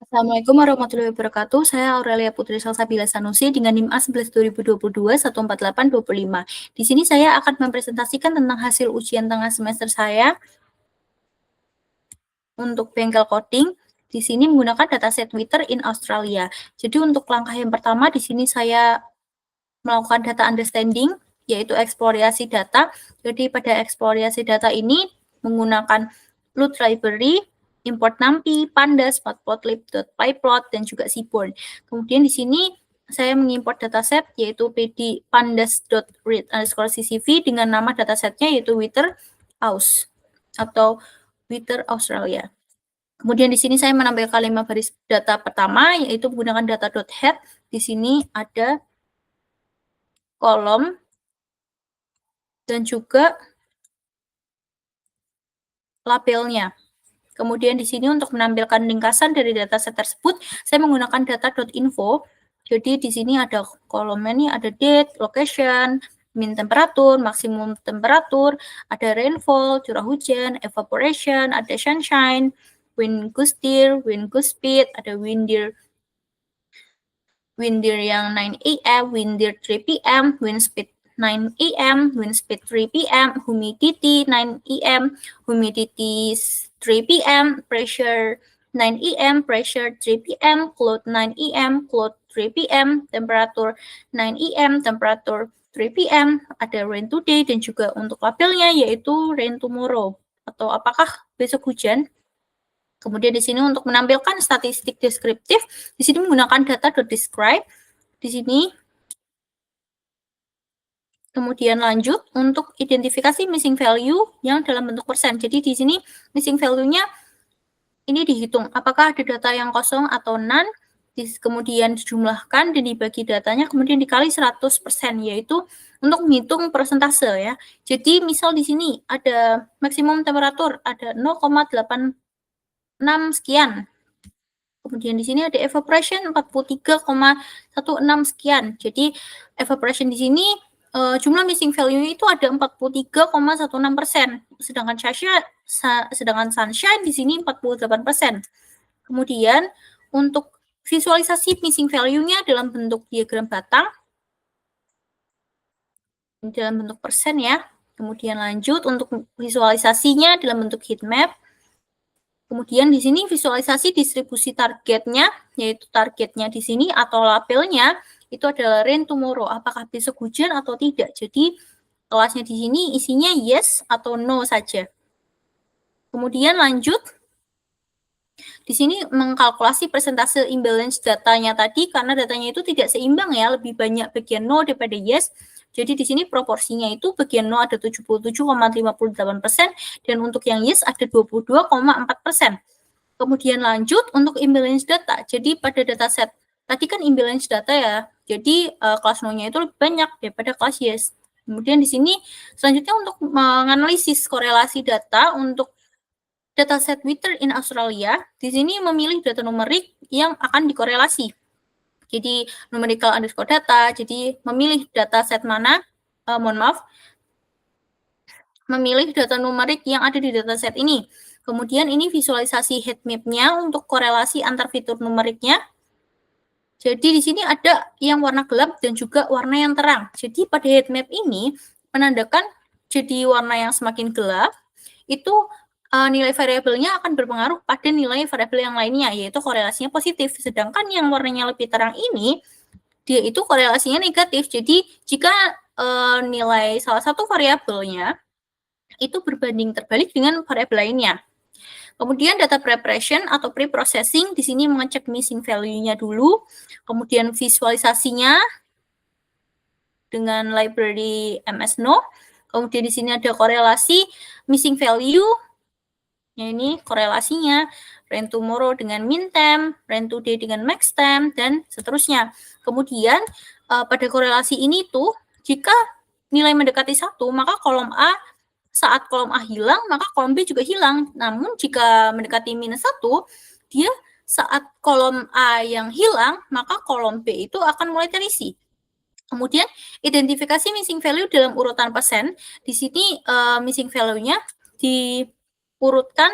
Assalamualaikum warahmatullahi wabarakatuh. Saya Aurelia Putri Salsabila Sanusi dengan NIM A11 2022 14825. Di sini saya akan mempresentasikan tentang hasil ujian tengah semester saya untuk bengkel coding. Di sini menggunakan dataset Twitter in Australia. Jadi untuk langkah yang pertama di sini saya melakukan data understanding, yaitu eksplorasi data. Jadi pada eksplorasi data ini menggunakan load library, import NumPy, Pandas, Matplotlib, PyPlot, dan juga Seaborn. Kemudian di sini saya mengimport dataset yaitu pd pandas.read_ccv dengan nama datasetnya yaitu Wither Aus atau Wither Australia. Kemudian di sini saya menampilkan 5 baris data pertama yaitu menggunakan data.head. Di sini ada kolom dan juga labelnya. Kemudian di sini untuk menampilkan ringkasan dari dataset tersebut, saya menggunakan data.info. Jadi di sini ada kolomnya nih, ada date, location, min temperatur, maksimum temperatur, ada rainfall, curah hujan, evaporation, ada sunshine, wind gust year, wind gust speed, ada wind year yang 9 AM, wind year 3 PM, wind speed 9 AM, wind speed 3 PM, humidity 9 AM, humidity 3 PM, pressure 9 EM, pressure 3 PM, cloud 9 EM, cloud 3 PM, temperatur 9 EM, temperatur 3 PM, ada rain today dan juga untuk labelnya yaitu rain tomorrow atau apakah besok hujan. Kemudian di sini untuk menampilkan statistik deskriptif, di sini menggunakan data.describe. Di sini kemudian lanjut untuk identifikasi missing value yang dalam bentuk persen. Jadi di sini missing value-nya ini dihitung apakah ada data yang kosong atau none, kemudian dijumlahkan dan dibagi datanya, kemudian dikali 100%, yaitu untuk menghitung persentase ya. Jadi misal di sini ada maksimum temperatur ada 0,86 sekian. Kemudian di sini ada evaporation 43,16 sekian. Jadi evaporation di sini jumlah missing value itu ada 43,16%. Sedangkan sunshine di sini 48%. Kemudian untuk visualisasi missing value-nya dalam bentuk diagram batang dalam bentuk persen ya. Kemudian lanjut untuk visualisasinya dalam bentuk heat map. Kemudian di sini visualisasi distribusi targetnya, yaitu targetnya di sini atau labelnya itu adalah rain tomorrow, apakah besok hujan atau tidak. Jadi kelasnya di sini isinya yes atau no saja. Kemudian lanjut, di sini mengkalkulasi persentase imbalance datanya tadi karena datanya itu tidak seimbang ya, lebih banyak bagian no daripada yes. Jadi di sini proporsinya itu bagian no ada 77,58% dan untuk yang yes ada 22,4%. Kemudian lanjut untuk imbalance data. Jadi pada dataset tadi kan imbalance data ya. Jadi kelas no-nya itu lebih banyak daripada kelas yes. Kemudian di sini selanjutnya untuk menganalisis korelasi data untuk dataset Twitter in Australia, di sini memilih data numerik yang akan dikorelasi. Jadi numerical underscore data, jadi memilih dataset mana, memilih data numerik yang ada di dataset ini. Kemudian ini visualisasi heat map-nya untuk korelasi antar fitur numeriknya. Jadi di sini ada yang warna gelap dan juga warna yang terang. Jadi pada heat map ini menandakan jadi warna yang semakin gelap itu nilai variabelnya akan berpengaruh pada nilai variabel yang lainnya, yaitu korelasinya positif. Sedangkan yang warnanya lebih terang ini, dia itu korelasinya negatif. Jadi jika nilai salah satu variabelnya itu berbanding terbalik dengan variabel lainnya. Kemudian data preparation atau pre-processing, di sini mengecek missing value-nya dulu, kemudian visualisasinya dengan library MSNO, kemudian di sini ada korelasi missing value, ya ini korelasinya, rain tomorrow dengan min time, rain today dengan max time, dan seterusnya. Kemudian pada korelasi ini tuh, jika nilai mendekati 1, maka kolom A, saat kolom A hilang, maka kolom B juga hilang. Namun jika mendekati minus 1, dia saat kolom A yang hilang, maka kolom B itu akan mulai terisi. Kemudian identifikasi missing value dalam urutan persen. Di sini missing value-nya diurutkan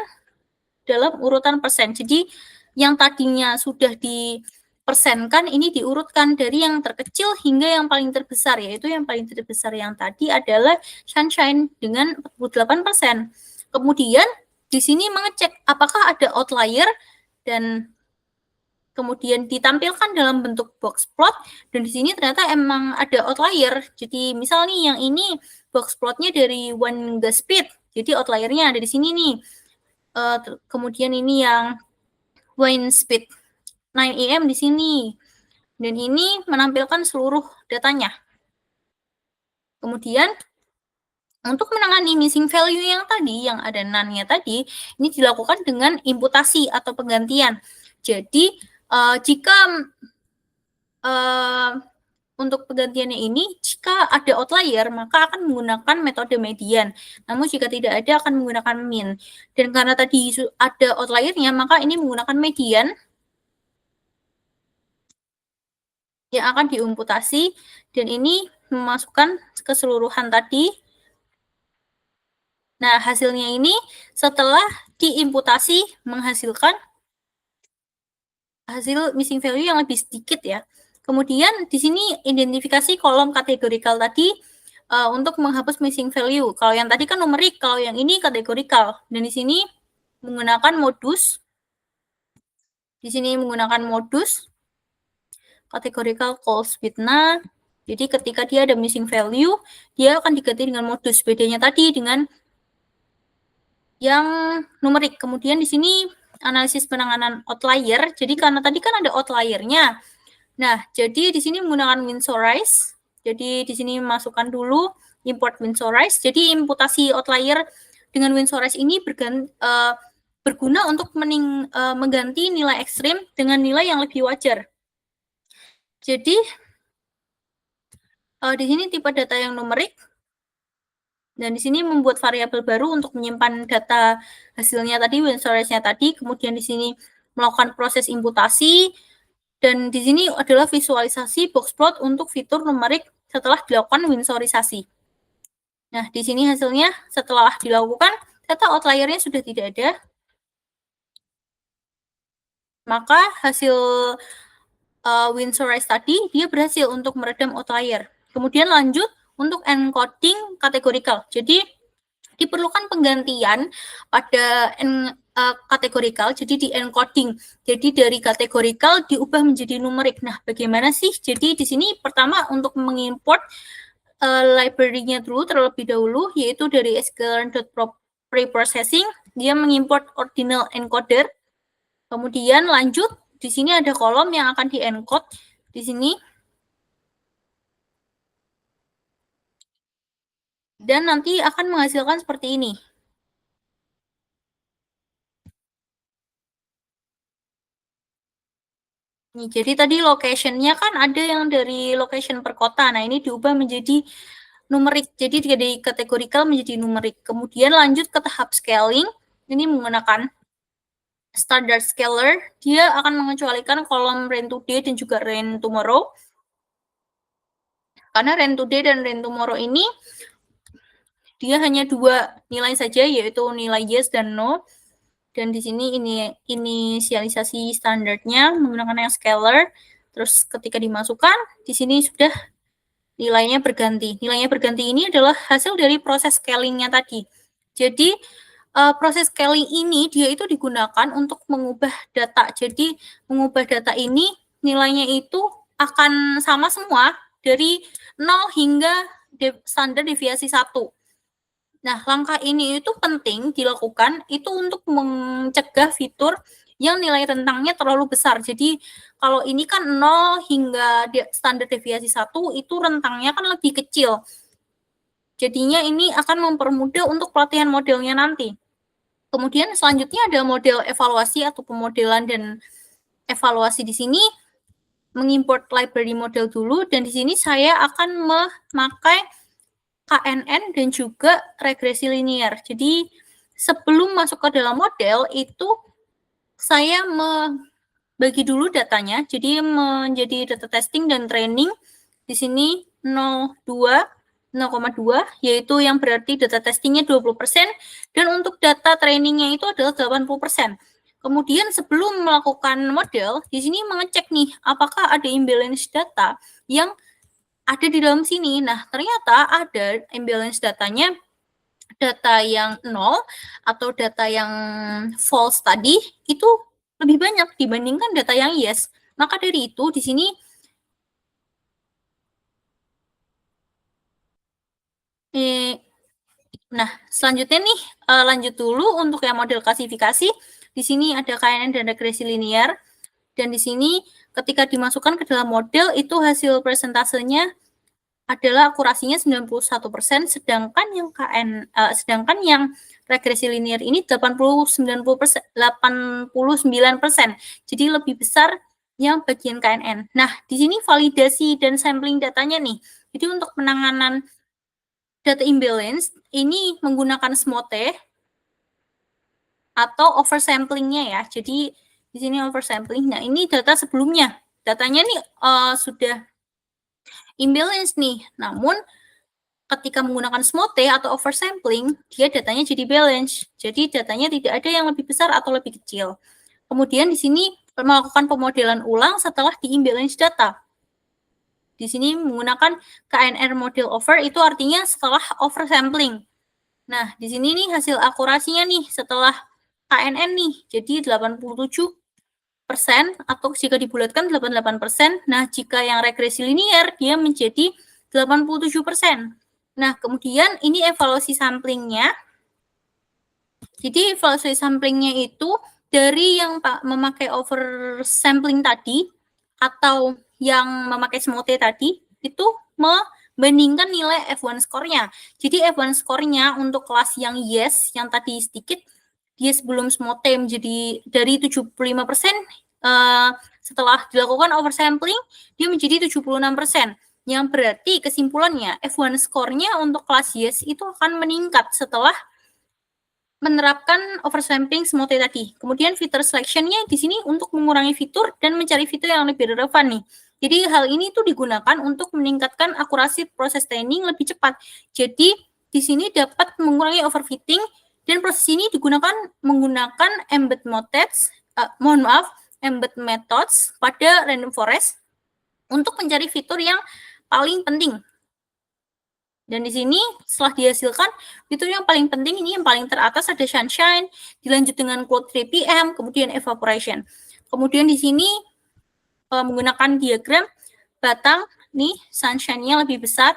dalam urutan persen. Jadi yang tadinya sudah dipersenkan ini diurutkan dari yang terkecil hingga yang paling terbesar, yaitu yang paling terbesar yang tadi adalah Sunshine dengan 48%. Kemudian di sini mengecek apakah ada outlier dan kemudian ditampilkan dalam bentuk box plot, dan di sini ternyata emang ada outlier. Jadi misal nih yang ini box plotnya dari one gas speed, jadi outliernya ada di sini nih. Kemudian ini yang wind speed 9 em di sini, dan ini menampilkan seluruh datanya. Kemudian untuk menangani missing value yang tadi, yang ada none-nya tadi, ini dilakukan dengan imputasi atau penggantian. Jadi jika untuk penggantiannya ini, jika ada outlier, maka akan menggunakan metode median. Namun jika tidak ada, akan menggunakan mean. Dan karena tadi ada outliernya, maka ini menggunakan median yang akan diimputasi, dan ini memasukkan keseluruhan tadi. Nah, hasilnya ini setelah diimputasi menghasilkan hasil missing value yang lebih sedikit ya. Kemudian di sini identifikasi kolom kategorikal tadi untuk menghapus missing value. Kalau yang tadi kan numerik, kalau yang ini kategorikal. Dan di sini menggunakan modus. Di sini menggunakan modus kategorikal calls with none. Jadi ketika dia ada missing value, dia akan diganti dengan modus. Bedanya tadi dengan yang numerik. Kemudian di sini analisis penanganan outlier. Jadi karena tadi kan ada outliernya. Nah, jadi di sini menggunakan Winsorise. Jadi di sini masukkan dulu import Winsorise. Jadi imputasi outlier dengan Winsorise ini berguna untuk mengganti nilai ekstrim dengan nilai yang lebih wajar. Jadi di sini tipe data yang numerik, dan di sini membuat variabel baru untuk menyimpan data hasilnya tadi, Winsorise-nya tadi. Kemudian di sini melakukan proses imputasi. Dan di sini adalah visualisasi box plot untuk fitur numerik setelah dilakukan winsorisasi. Nah, di sini hasilnya setelah dilakukan, data outliernya sudah tidak ada. Maka hasil winsorise tadi, dia berhasil untuk meredam outlier. Kemudian lanjut untuk encoding kategorikal. Jadi, diperlukan penggantian pada kategorikal, jadi di encoding. Jadi dari kategorikal diubah menjadi numerik. Nah, bagaimana sih? Jadi di sini pertama untuk mengimport library-nya dulu terlebih dahulu, yaitu dari sklearn.preprocessing, dia mengimport ordinal encoder. Kemudian lanjut, di sini ada kolom yang akan di-encode di sini. Dan nanti akan menghasilkan seperti ini. Nih, jadi tadi location-nya kan ada yang dari location per kota. Nah, ini diubah menjadi numerik. Jadi dari kategorikal menjadi numerik. Kemudian lanjut ke tahap scaling. Ini menggunakan standard scaler. Dia akan mengecualikan kolom rain today dan juga rain tomorrow. Karena rain today dan rain tomorrow ini dia hanya dua nilai saja, yaitu nilai yes dan no. Dan di sini ini inisialisasi standarnya menggunakan yang scalar. Terus ketika dimasukkan, di sini sudah nilainya berganti. Nilainya berganti ini adalah hasil dari proses scalingnya tadi. Jadi proses scaling ini dia itu digunakan untuk mengubah data. Jadi mengubah data ini nilainya itu akan sama semua dari 0 hingga standar deviasi 1. Nah, langkah ini itu penting dilakukan itu untuk mencegah fitur yang nilai rentangnya terlalu besar. Jadi, kalau ini kan 0 hingga standar deviasi 1, itu rentangnya kan lebih kecil. Jadinya ini akan mempermudah untuk pelatihan modelnya nanti. Kemudian selanjutnya ada model evaluasi atau pemodelan dan evaluasi di sini. Mengimport library model dulu, dan di sini saya akan memakai KNN dan juga regresi linear. Jadi sebelum masuk ke dalam model itu saya membagi dulu datanya. Jadi menjadi data testing dan training. Di sini 0,2 yaitu yang berarti data testingnya 20% dan untuk data trainingnya itu adalah 80%. Kemudian sebelum melakukan model, di sini mengecek nih, apakah ada imbalance data yang ada di dalam sini. Nah, ternyata ada imbalance datanya, data yang 0 atau data yang false tadi itu lebih banyak dibandingkan data yang yes. Maka dari itu di sini nah, selanjutnya nih lanjut dulu untuk yang model klasifikasi. Di sini ada KNN dan regresi linear. Dan di sini ketika dimasukkan ke dalam model itu hasil presentasenya adalah akurasinya 91%, sedangkan yang regresi linear ini 89%. Jadi lebih besar yang bagian KNN. Nah, di sini validasi dan sampling datanya nih. Jadi untuk penanganan data imbalance ini menggunakan SMOTE atau oversamplingnya ya. Jadi di sini oversampling. Nah, ini data sebelumnya. Datanya nih sudah imbalance nih. Namun ketika menggunakan SMOTE atau oversampling, dia datanya jadi balance. Jadi datanya tidak ada yang lebih besar atau lebih kecil. Kemudian di sini melakukan pemodelan ulang setelah di imbalance data. Di sini menggunakan KNR model over itu artinya setelah oversampling. Nah, di sini nih hasil akurasinya nih setelah KNN nih. Jadi 87% atau jika dibulatkan 88%. Nah, jika yang regresi linear dia menjadi 87%. Nah, kemudian ini evaluasi samplingnya. Jadi evaluasi samplingnya itu dari yang memakai oversampling tadi atau yang memakai SMOTE tadi itu membandingkan nilai F1 score-nya. Jadi F1 score-nya untuk kelas yang yes, yang tadi sedikit, dia sebelum SMOTE menjadi dari 75%, setelah dilakukan oversampling, dia menjadi 76%. Yang berarti kesimpulannya F1 score-nya untuk kelas yes itu akan meningkat setelah menerapkan oversampling SMOTE tadi. Kemudian fitur selection-nya di sini untuk mengurangi fitur dan mencari fitur yang lebih relevan nih. Jadi hal ini tuh digunakan untuk meningkatkan akurasi proses training lebih cepat. Jadi di sini dapat mengurangi overfitting dan proses ini digunakan menggunakan embed methods pada random forest untuk mencari fitur yang paling penting. Dan di sini setelah dihasilkan, fitur yang paling penting ini yang paling teratas ada sunshine, dilanjut dengan cloud 3PM, kemudian evaporation. Kemudian di sini menggunakan diagram batang, nih sunshine-nya lebih besar,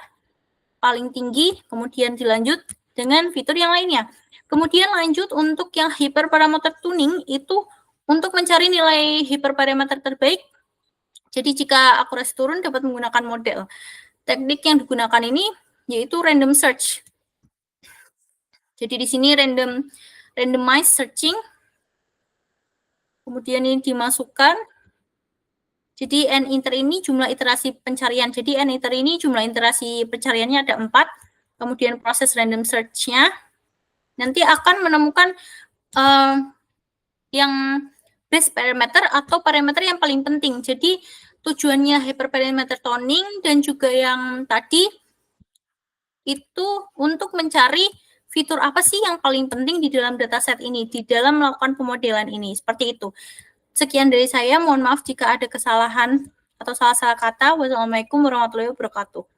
paling tinggi, kemudian dilanjut dengan fitur yang lainnya. Kemudian lanjut untuk yang hyperparameter tuning itu untuk mencari nilai hyperparameter terbaik. Jadi jika akurasi turun dapat menggunakan model. Teknik yang digunakan ini yaitu random search. Jadi di sini randomized searching. Kemudian ini dimasukkan. Jadi n iter ini jumlah iterasi pencarian. Jadi n iter ini jumlah iterasi pencariannya ada 4. Kemudian proses random search-nya nanti akan menemukan yang base parameter atau parameter yang paling penting. Jadi tujuannya hyperparameter tuning dan juga yang tadi itu untuk mencari fitur apa sih yang paling penting di dalam dataset ini, di dalam melakukan pemodelan ini. Seperti itu. Sekian dari saya. Mohon maaf jika ada kesalahan atau salah-salah kata. Wassalamualaikum warahmatullahi wabarakatuh.